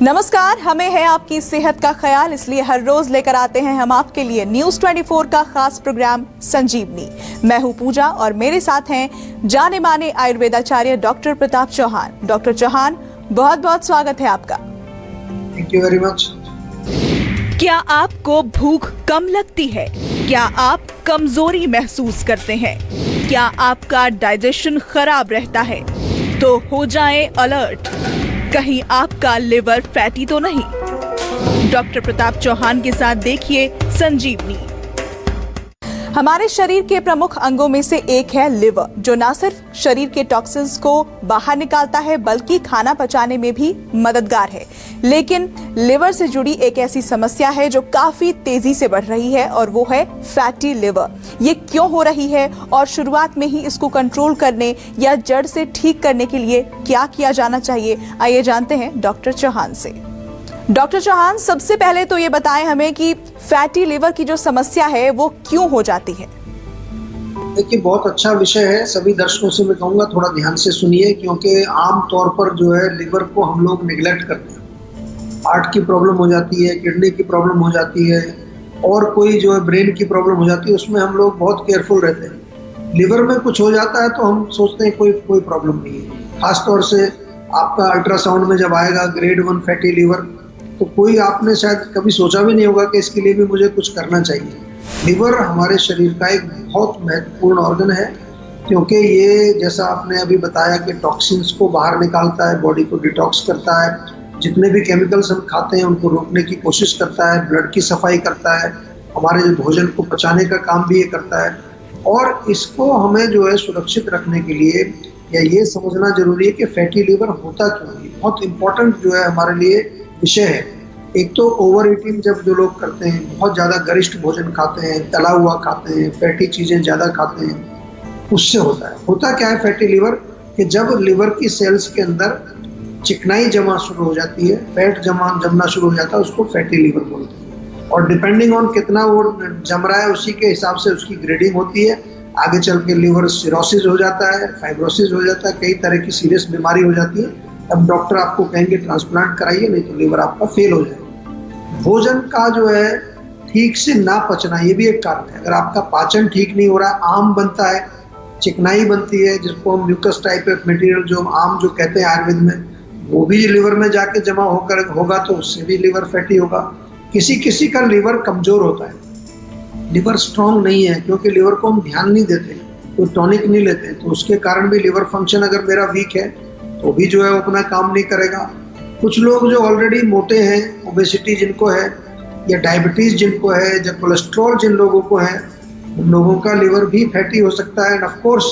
नमस्कार, हमें है आपकी सेहत का ख्याल, इसलिए हर रोज लेकर आते हैं हम आपके लिए न्यूज 24 का खास प्रोग्राम संजीवनी। मैं हूं पूजा और मेरे साथ हैं जाने माने आयुर्वेदाचार्य डॉक्टर प्रताप चौहान। डॉक्टर चौहान, बहुत बहुत स्वागत है आपका। Thank you very much. क्या आपको भूख कम लगती है? क्या आप कमजोरी महसूस करते हैं? क्या आपका डाइजेशन खराब रहता है? तो हो जाएं अलर्ट, कहीं आपका लिवर फैटी तो नहीं। डॉक्टर प्रताप चौहान के साथ देखिए संजीवनी। हमारे शरीर के प्रमुख अंगों में से एक है लिवर, जो न सिर्फ शरीर के टॉक्सिन्स को बाहर निकालता है बल्कि खाना पचाने में भी मददगार है। लेकिन लिवर से जुड़ी एक ऐसी समस्या है जो काफी तेजी से बढ़ रही है और वो है फैटी लिवर। ये क्यों हो रही है और शुरुआत में ही इसको कंट्रोल करने या जड़ से ठीक करने के लिए क्या किया जाना चाहिए, आइए जानते हैं डॉक्टर चौहान से। डॉक्टर चौहान, सबसे पहले तो ये बताएं हमें कि फैटी लिवर की जो समस्या है वो क्यों हो जाती है? देखिए, बहुत अच्छा विषय है। सभी दर्शकों से मैं कहूँगा थोड़ा ध्यान से सुनिए, क्योंकि आम तौर पर जो है लिवर को हम लोग निगलेक्ट करते हैं। हार्ट की प्रॉब्लम हो जाती है, किडनी की प्रॉब्लम हो जाती है और कोई जो है ब्रेन की प्रॉब्लम हो जाती है, उसमें हम लोग बहुत केयरफुल रहते हैं। लिवर में कुछ हो जाता है तो हम सोचते हैं कोई प्रॉब्लम नहीं है। खासतौर से आपका अल्ट्रासाउंड में जब आएगा ग्रेड 1 फैटी लिवर, तो कोई आपने शायद कभी सोचा भी नहीं होगा कि इसके लिए भी मुझे कुछ करना चाहिए। लिवर हमारे शरीर का एक बहुत महत्वपूर्ण ऑर्गन है, क्योंकि ये जैसा आपने अभी बताया कि टॉक्सिन्स को बाहर निकालता है, बॉडी को डिटॉक्स करता है, जितने भी केमिकल्स हम खाते हैं उनको रोकने की कोशिश करता है, ब्लड की सफाई करता है, हमारे भोजन को पचाने का काम भी ये करता है। और इसको हमें जो है सुरक्षित रखने के लिए या ये समझना जरूरी है कि फैटी लिवर होता क्यों है। बहुत इंपॉर्टेंट जो है हमारे लिए विषय है। एक तो ओवर ईटिंग जब जो लोग करते हैं, बहुत ज़्यादा गरिष्ठ भोजन खाते हैं, तला हुआ खाते हैं, फैटी चीज़ें ज़्यादा खाते हैं, उससे होता है। होता क्या है फैटी लिवर, कि जब लिवर की सेल्स के अंदर चिकनाई जमा शुरू हो जाती है, फैट जमना शुरू हो जाता है, उसको फैटी लिवर बोलते हैं। और डिपेंडिंग ऑन कितना वो जम रहा है उसी के हिसाब से उसकी ग्रेडिंग होती है। आगे चल के लिवर सिरोसिस हो जाता है, फाइब्रोसिस हो जाता है, कई तरह की सीरियस बीमारी हो जाती है। अब डॉक्टर आपको कहेंगे ट्रांसप्लांट कराइए, नहीं तो लिवर आपका फेल हो जाएगा। भोजन का जो है ठीक से ना पचना, ये भी एक कारण है। अगर आपका पाचन ठीक नहीं हो रहा है, आम बनता है, चिकनाई बनती है, जिसको हम म्यूकस टाइप ऑफ मटेरियल जो आम जो कहते हैं आयुर्वेद में, वो भी लिवर में जाके जमा होकर होगा तो उससे भी लिवर फैटी होगा। किसी किसी का लिवर कमजोर होता है, लिवर स्ट्रांग नहीं है, क्योंकि लिवर को हम ध्यान नहीं देते, कोई टॉनिक नहीं लेते, तो उसके कारण भी लिवर फंक्शन अगर मेरा वीक है तो भी जो है वो अपना काम नहीं करेगा। कुछ लोग जो ऑलरेडी मोटे हैं, ओबेसिटी जिनको है या डायबिटीज जिनको है या कोलेस्ट्रॉल जिन लोगों को है, उन लोगों का लिवर भी फैटी हो सकता है। एंड ऑफ कोर्स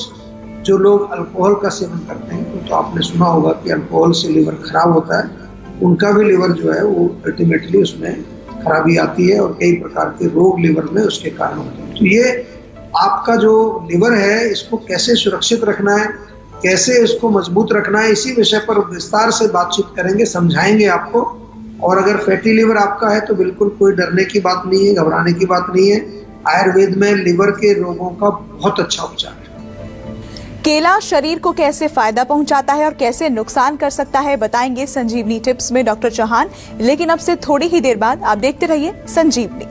जो लोग अल्कोहल का सेवन करते हैं, तो आपने सुना होगा कि अल्कोहल से लिवर खराब होता है, उनका भी लिवर जो है वो अल्टीमेटली उसमें खराबी आती है और कई प्रकार के रोग लिवर में उसके कारण होते हैं। तो ये आपका जो लिवर है, इसको कैसे सुरक्षित रखना है, कैसे इसको मजबूत रखना है, इसी विषय पर विस्तार से बातचीत करेंगे, समझाएंगे आपको। और अगर फैटी लिवर आपका है तो बिल्कुल कोई डरने की बात नहीं है, घबराने की बात नहीं है। आयुर्वेद में लिवर के रोगों का बहुत अच्छा उपचार है। केला शरीर को कैसे फायदा पहुंचाता है और कैसे नुकसान कर सकता है, बताएंगे संजीवनी टिप्स में डॉक्टर चौहान। लेकिन अब से थोड़ी ही देर बाद आप देखते रहिए संजीवनी।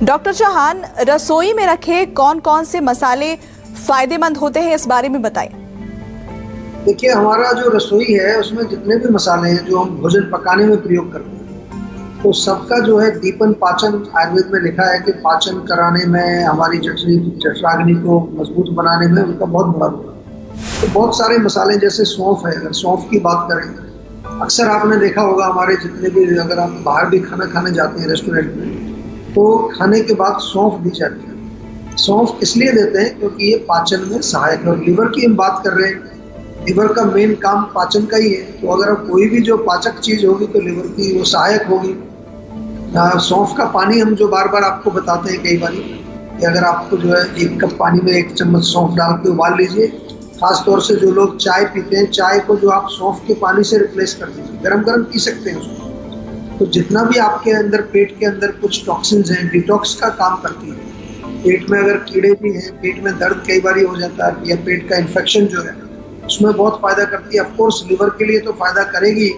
डॉक्टर चौहान, रसोई में रखे कौन कौन से मसाले फायदेमंद होते हैं, इस बारे में बताएं। देखिए, हमारा जो रसोई है उसमें जितने भी मसाले हैं जो हम भोजन पकाने में प्रयोग करते हैं, तो सबका जो है दीपन पाचन, आयुर्वेद में लिखा है कि पाचन कराने में, हमारी जठराग्नि को मजबूत बनाने में उनका बहुत बड़ा रोल है। तो बहुत सारे मसाले, जैसे सौंफ है, अगर सौंफ की बात करें, अक्सर आपने देखा होगा हमारे जितने भी, अगर आप बाहर भी खाना खाने जाते हैं रेस्टोरेंट में, तो खाने के बाद सौंफ दी जाती है। सौंफ इसलिए देते हैं क्योंकि ये पाचन में सहायक है। और लिवर की हम बात कर रहे हैं, लिवर का मेन काम पाचन का ही है, तो अगर कोई भी जो पाचक चीज होगी तो लिवर की वो सहायक होगी। सौंफ का पानी हम जो बार बार आपको बताते हैं कई बार, कि अगर आपको जो है 1 कप पानी में 1 चम्मच सौंफ डाल के उबाल लीजिए। खासतौर से जो लोग चाय पीते हैं, चाय को जो आप सौंफ के पानी से रिप्लेस कर दीजिए, गरम गरम पी सकते हैं उसको। तो जितना भी आपके अंदर पेट के अंदर कुछ टॉक्सिन्स हैं, डिटॉक्स का काम करती है। पेट में अगर कीड़े भी हैं, पेट में दर्द कई बार हो जाता है, या पेट का इन्फेक्शन जो है उसमें बहुत फायदा करती है। ऑफकोर्स लिवर के लिए तो फायदा करेगी,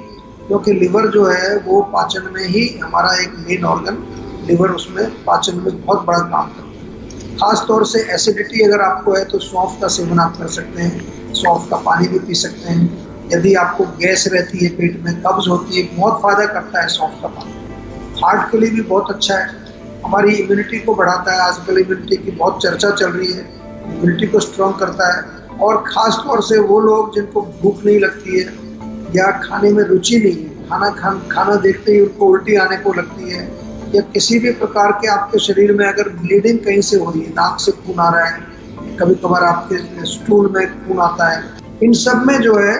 क्योंकि लिवर जो है वो पाचन में ही हमारा एक मेन ऑर्गन, लिवर उसमें पाचन में बहुत बड़ा काम करता है। खास तौर से एसिडिटी अगर आपको है तो सौंफ का सेवन आप कर सकते हैं, सौंफ का पानी भी पी सकते हैं। यदि आपको गैस रहती है, पेट में कब्ज होती है, बहुत फायदा करता है सौंफ का पानी। हार्ट के लिए भी बहुत अच्छा है, हमारी इम्यूनिटी को बढ़ाता है। आजकल इम्यूनिटी की बहुत चर्चा चल रही है, इम्यूनिटी को स्ट्रॉन्ग करता है। और ख़ास तौर से वो लोग जिनको भूख नहीं लगती है या खाने में रुचि नहीं है, खाना देखते ही उनको उल्टी आने को लगती है, या किसी भी प्रकार के आपके शरीर में अगर ब्लीडिंग कहीं से हो रही है, नाक से खून आ रहा है, कभी कभार आपके स्टूल में खून आता है, इन सब में जो है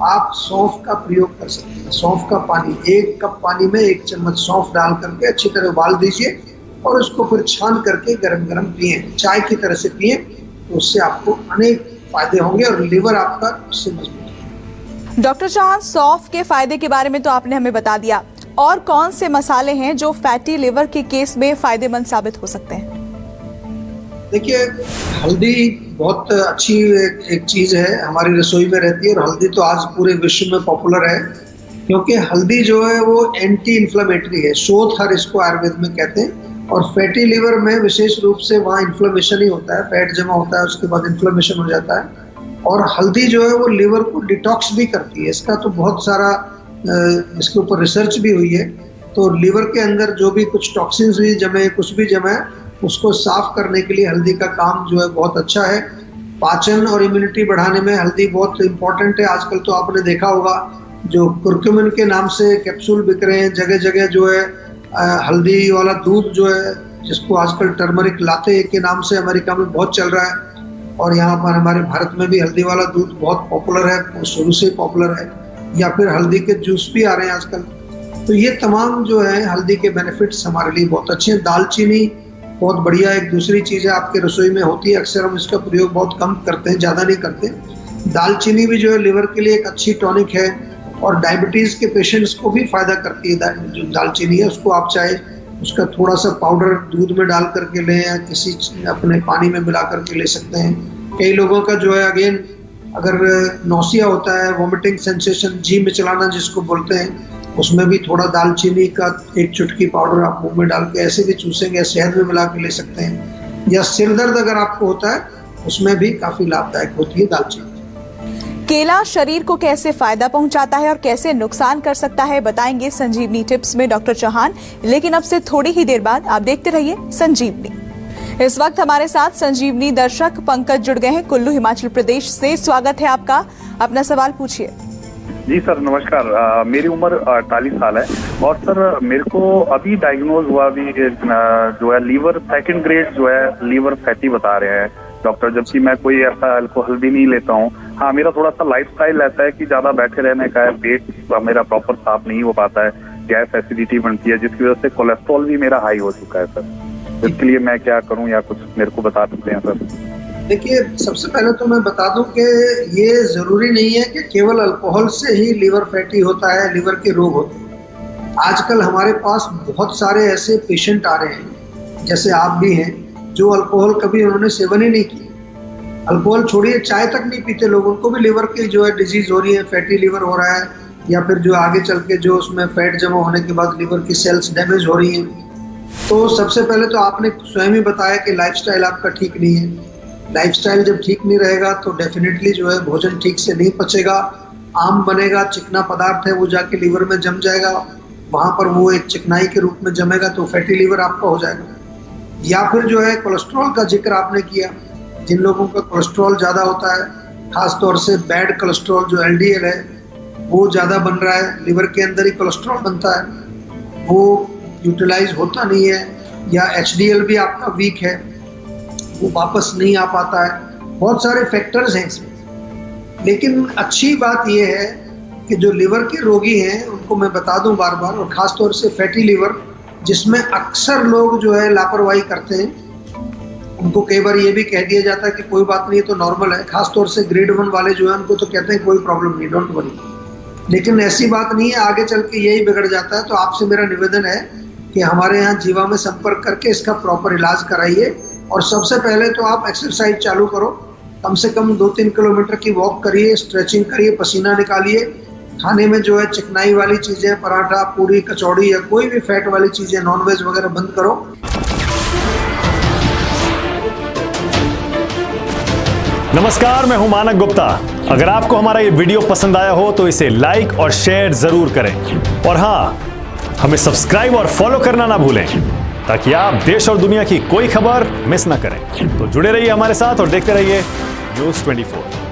आप सौंफ का प्रयोग कर सकते हैं। सौंफ का पानी, 1 कप पानी में 1 चम्मच सौंफ डाल करके अच्छी तरह उबाल दीजिए और उसको फिर छान करके गरम गरम पिए, चाय की तरह से पिए, तो उससे आपको अनेक फायदे होंगे और लिवर आपका उससे मजबूत होगा। डॉक्टर चौहान, सौंफ के फायदे के बारे में तो आपने हमें बता दिया, और कौन से मसाले हैं जो फैटी लिवर के केस में फायदेमंद साबित हो सकते हैं? देखिए, हल्दी बहुत अच्छी एक चीज़ है, हमारी रसोई में रहती है, और हल्दी तो आज पूरे विश्व में पॉपुलर है, क्योंकि हल्दी जो है वो एंटी इन्फ्लेमेटरी है, शोधहर इसको आयुर्वेद में कहते हैं। और फैटी लिवर में विशेष रूप से वहाँ इन्फ्लेमेशन ही होता है, फैट जमा होता है, उसके बाद इन्फ्लेमेशन हो जाता है। और हल्दी जो है वो लिवर को डिटॉक्स भी करती है, इसका तो बहुत सारा इसके ऊपर रिसर्च भी हुई है। तो लिवर के अंदर जो भी कुछ टॉक्सिन्स भी जमे, कुछ भी जमा है, उसको साफ करने के लिए हल्दी का काम जो है बहुत अच्छा है। पाचन और इम्यूनिटी बढ़ाने में हल्दी बहुत इम्पोर्टेंट है। आजकल तो आपने देखा होगा जो कुर्कुमिन के नाम से कैप्सूल बिक रहे हैं, जगह जगह जो है हल्दी वाला दूध जो है, जिसको आजकल टर्मरिक लाते के नाम से अमेरिका में बहुत चल रहा है, और यहाँ पर हमारे भारत में भी हल्दी वाला दूध बहुत पॉपुलर है, शुरू से पॉपुलर है। या फिर हल्दी के जूस भी आ रहे हैं आजकल। तो ये तमाम जो है हल्दी के बेनिफिट्स हमारे लिए बहुत अच्छे हैं। दालचीनी बहुत बढ़िया एक दूसरी चीज़ है, आपके रसोई में होती है, अक्सर हम इसका प्रयोग बहुत कम करते हैं, ज़्यादा नहीं करते। दालचीनी भी जो है लिवर के लिए एक अच्छी टॉनिक है, और डायबिटीज़ के पेशेंट्स को भी फ़ायदा करती है। जो दालचीनी है उसको आप चाहे उसका थोड़ा सा पाउडर दूध में डाल करके लें, या किसी अपने पानी में मिला करके ले सकते हैं। कई लोगों का जो है अगेन अगर नौसिया होता है, वॉमिटिंग सेंसेशन, जी में चलाना जिसको बोलते हैं, उसमें भी थोड़ा दालचीनी का 1 चुटकी पाउडर आप मुंह में डाल के ऐसे भी चूसेंगे, शहद में मिला के ले सकते हैं। या सिर दर्द अगर आपको होता है उसमें भी काफ़ी लाभदायक होती है दालचीनी। केला शरीर को कैसे फायदा पहुंचाता है और कैसे नुकसान कर सकता है, बताएंगे संजीवनी टिप्स में डॉक्टर चौहान। लेकिन अब से थोड़ी ही देर बाद आप देखते रहिए संजीवनी। इस वक्त हमारे साथ संजीवनी दर्शक पंकज जुड़ गए हैं कुल्लू, हिमाचल प्रदेश से। स्वागत है आपका, अपना सवाल पूछिए। जी सर, नमस्कार। मेरी उम्र 48 साल है, और सर मेरे को अभी डायग्नोज हुआ, अभी जो है लीवर 2nd ग्रेड जो है लीवर फैटी बता रहे हैं डॉक्टर, जबकि मैं कोई ऐसा अल्कोहल भी नहीं लेता हूँ। हाँ, मेरा थोड़ा सा लाइफस्टाइल ऐसा है कि ज्यादा बैठे रहने का है, पेट मेरा प्रॉपर साफ नहीं हो पाता है, गैस एसिडिटी बनती है, जिसकी वजह से कोलेस्ट्रॉल भी मेरा हाई हो चुका है सर। इसके लिए मैं क्या करूँ, या कुछ मेरे को बता सकते हैं सर? देखिए, सबसे पहले तो मैं बता दूं कि ये ज़रूरी नहीं है कि केवल अल्कोहल से ही लिवर फैटी होता है, लिवर के रोग होते हैं। आजकल हमारे पास बहुत सारे ऐसे पेशेंट आ रहे हैं, जैसे आप भी हैं, जो अल्कोहल कभी उन्होंने सेवन ही नहीं किया। अल्कोहल छोड़िए, चाय तक नहीं पीते लोग, उनको भी लिवर की जो है डिजीज हो रही है, फैटी लिवर हो रहा है, या फिर जो आगे चल के जो उसमें फैट जमा होने के बाद लिवर की सेल्स डैमेज हो रही हैं। तो सबसे पहले तो आपने स्वयं ही बताया कि लाइफस्टाइल आपका ठीक नहीं है। लाइफस्टाइल जब ठीक नहीं रहेगा तो डेफिनेटली जो है भोजन ठीक से नहीं पचेगा, आम बनेगा, चिकना पदार्थ है वो जाके लीवर में जम जाएगा, वहाँ पर वो एक चिकनाई के रूप में जमेगा, तो फैटी लिवर आपका हो जाएगा। या फिर जो है कोलेस्ट्रॉल का जिक्र आपने किया, जिन लोगों का कोलेस्ट्रॉल ज़्यादा होता है, खास तौर से बैड कोलेस्ट्रॉल जो LDL है वो ज़्यादा बन रहा है, लिवर के अंदर ही कोलेस्ट्रॉल बनता है, वो यूटिलाइज होता नहीं है, या HDL भी आपका वीक है, वो वापस नहीं आ पाता है। बहुत सारे फैक्टर्स हैं इसमें। लेकिन अच्छी बात यह है कि जो लिवर के रोगी हैं उनको मैं बता दूं बार बार, और ख़ास तौर से फैटी लिवर जिसमें अक्सर लोग जो है लापरवाही करते हैं, उनको कई बार ये भी कह दिया जाता है कि कोई बात नहीं, तो नॉर्मल है। खास तौर से ग्रेड 1 वाले जो है उनको तो कहते हैं कोई प्रॉब्लम नहीं, डोंट वरी। लेकिन ऐसी बात नहीं है, आगे चल के यही बिगड़ जाता है। तो आपसे मेरा निवेदन है कि हमारे यहाँ जीवा में संपर्क करके इसका प्रॉपर इलाज कराइए। और सबसे पहले तो आप एक्सरसाइज चालू करो, कम से कम 2-3 किलोमीटर की वॉक करिए, स्ट्रेचिंग करिए, पसीना निकालिए। खाने में जो है चिकनाई वाली चीजें, पराठा, पूरी, कचौड़ी या कोई भी फैट वाली चीजें, नॉनवेज वगैरह बंद करो। नमस्कार, मैं हूं मानक गुप्ता। अगर आपको हमारा ये वीडियो पसंद आया हो तो इसे लाइक और शेयर जरूर करें। और हां, हमें सब्सक्राइब और फॉलो करना ना भूलें ताकि आप देश और दुनिया की कोई खबर मिस ना करें। तो जुड़े रहिए हमारे साथ और देखते रहिए न्यूज़ 24।